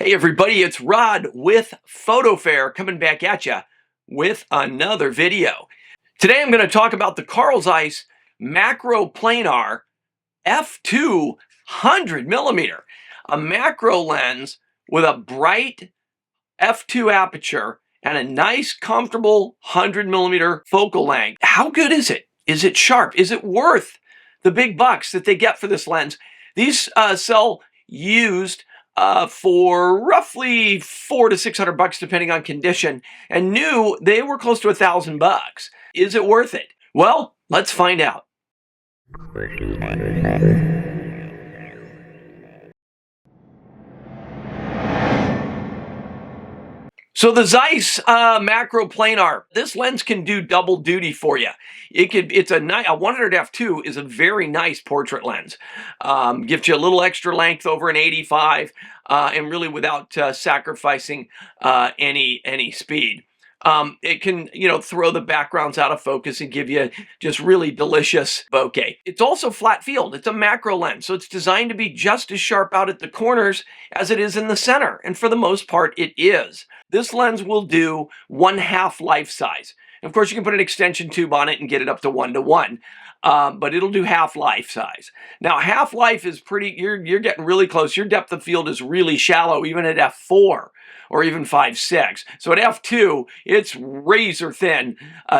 Hey everybody, it's Rod with PhotoFair coming back at you with another video. Today I'm going to talk about the Zeiss Makro Planar f2 100mm, a macro lens with a bright f2 aperture and a nice comfortable 100mm focal length. How good is it? Is it sharp? Is it worth the big bucks that they get for this lens? These sell used for roughly $400 to $600 depending on condition, and new they were close to $1,000. Is it worth it? Well, let's find out. So the Zeiss Makro Planar, this lens can do double duty for you. It's a 100 f2 is a very nice portrait lens. Gives you a little extra length over an 85, and really without sacrificing any speed. It can, throw the backgrounds out of focus and give you just really delicious bokeh. It's also flat field. It's a macro lens, so it's designed to be just as sharp out at the corners as it is in the center, and for the most part, it is. This lens will do 1/2 life size. Of course, you can put an extension tube on it and get it up to 1:1, but it'll do half life size. Now, half life is pretty, you're getting really close. Your depth of field is really shallow, even at f4 or even 5.6. So at f2, it's razor thin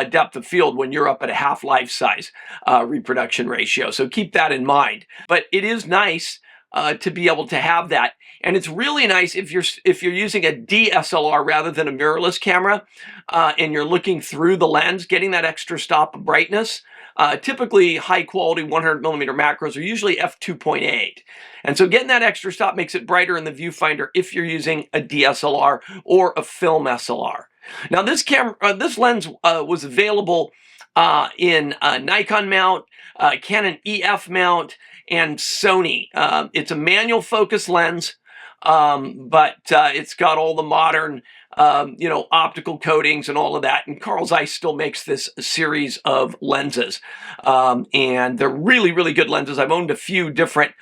depth of field when you're up at a half life size reproduction ratio. So keep that in mind. But it is nice to be able to have that. And it's really nice if you're using a DSLR rather than a mirrorless camera, and you're looking through the lens, getting that extra stop of brightness. Typically, high quality 100mm macros are usually f2.8. And so getting that extra stop makes it brighter in the viewfinder if you're using a DSLR or a film SLR. Now, this lens was available in a Nikon mount, Canon EF mount, and Sony. It's a manual focus lens, but it's got all the modern, optical coatings and all of that. And Zeiss still makes this series of lenses, and they're really, really good lenses. I've owned a few different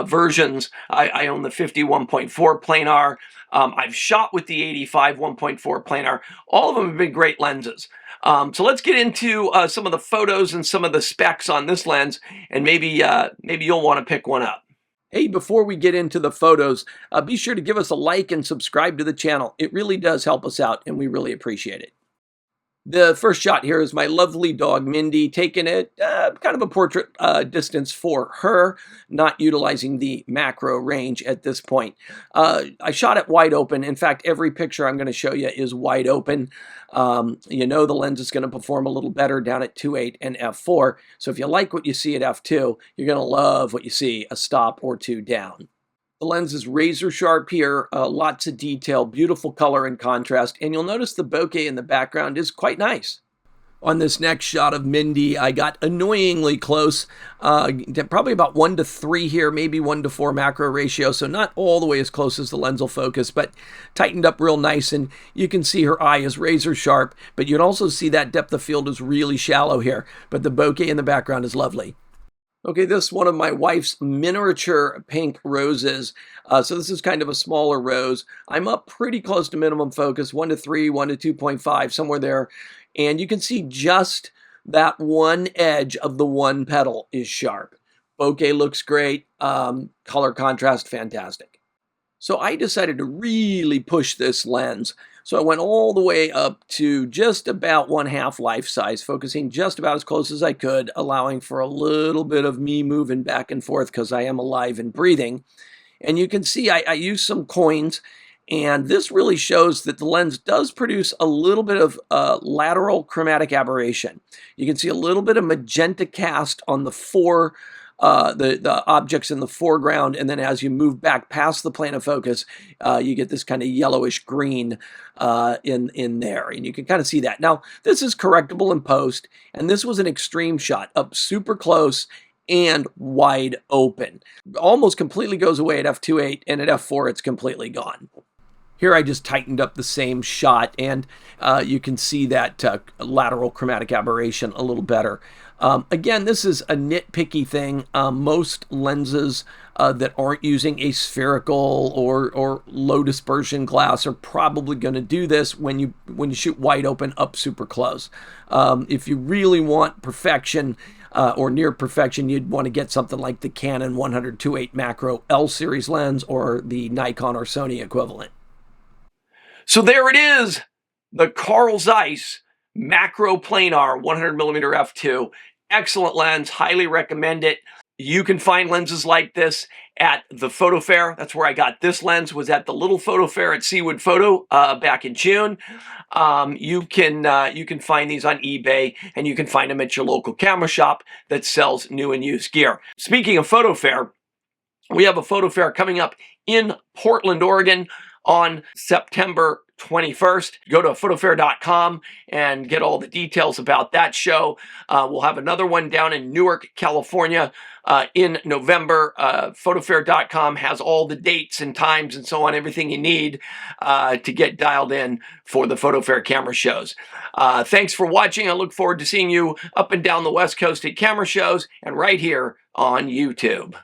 versions. I own the 51.4 planar. I've shot with the 85 1.4 planar. All of them have been great lenses. So let's get into some of the photos and some of the specs on this lens, and maybe you'll want to pick one up. Hey, before we get into the photos, be sure to give us a like and subscribe to the channel. It really does help us out, and we really appreciate it. The first shot here is my lovely dog, Mindy, taken at kind of a portrait distance for her, not utilizing the macro range at this point. I shot it wide open. In fact, every picture I'm going to show you is wide open. The lens is going to perform a little better down at 2.8 and f4. So if you like what you see at f2, you're going to love what you see a stop or two down. The lens is razor sharp here, lots of detail, beautiful color and contrast, and you'll notice the bokeh in the background is quite nice. On this next shot of Mindy, I got annoyingly close, probably about 1:3 here, maybe 1:4 macro ratio, so not all the way as close as the lens will focus, but tightened up real nice, and you can see her eye is razor sharp, but you can also see that depth of field is really shallow here, but the bokeh in the background is lovely. Okay, this is one of my wife's miniature pink roses. So this is kind of a smaller rose. I'm up pretty close to minimum focus, 1:3, 1:2.5, somewhere there. And you can see just that one edge of the one petal is sharp. Bokeh looks great. Color contrast, fantastic. So I decided to really push this lens. So I went all the way up to just about 1/2 life size, focusing just about as close as I could, allowing for a little bit of me moving back and forth because I am alive and breathing. And you can see I used some coins, and this really shows that the lens does produce a little bit of lateral chromatic aberration. You can see a little bit of magenta cast on the the objects in the foreground, and then as you move back past the plane of focus, you get this kind of yellowish green in there, and you can kind of see that. Now, this is correctable in post, and this was an extreme shot, up super close and wide open. Almost completely goes away at f2.8, and at f4 it's completely gone. Here I just tightened up the same shot, and you can see that lateral chromatic aberration a little better. Again, this is a nitpicky thing. Most lenses that aren't using a spherical or low dispersion glass are probably going to do this when you shoot wide open up super close. If you really want perfection or near perfection, you'd want to get something like the Canon 100-2.8 Macro L series lens or the Nikon or Sony equivalent. So there it is, the Carl Zeiss Makro Planar 100mm f2. Excellent lens, highly recommend it. You can find lenses like this at the PhotoFair. That's where I got this lens, was at the little PhotoFair at Seawood Photo back in June. You can find these on eBay, and you can find them at your local camera shop that sells new and used gear. Speaking of PhotoFair, we have a PhotoFair coming up in Portland, Oregon on September 21st. Go to photofair.com and get all the details about that show. We'll have another one down in Newark, California in November. Photofair.com has all the dates and times and so on, everything you need to get dialed in for the PhotoFair camera shows. Thanks for watching. I look forward to seeing you up and down the West Coast at camera shows and right here on YouTube.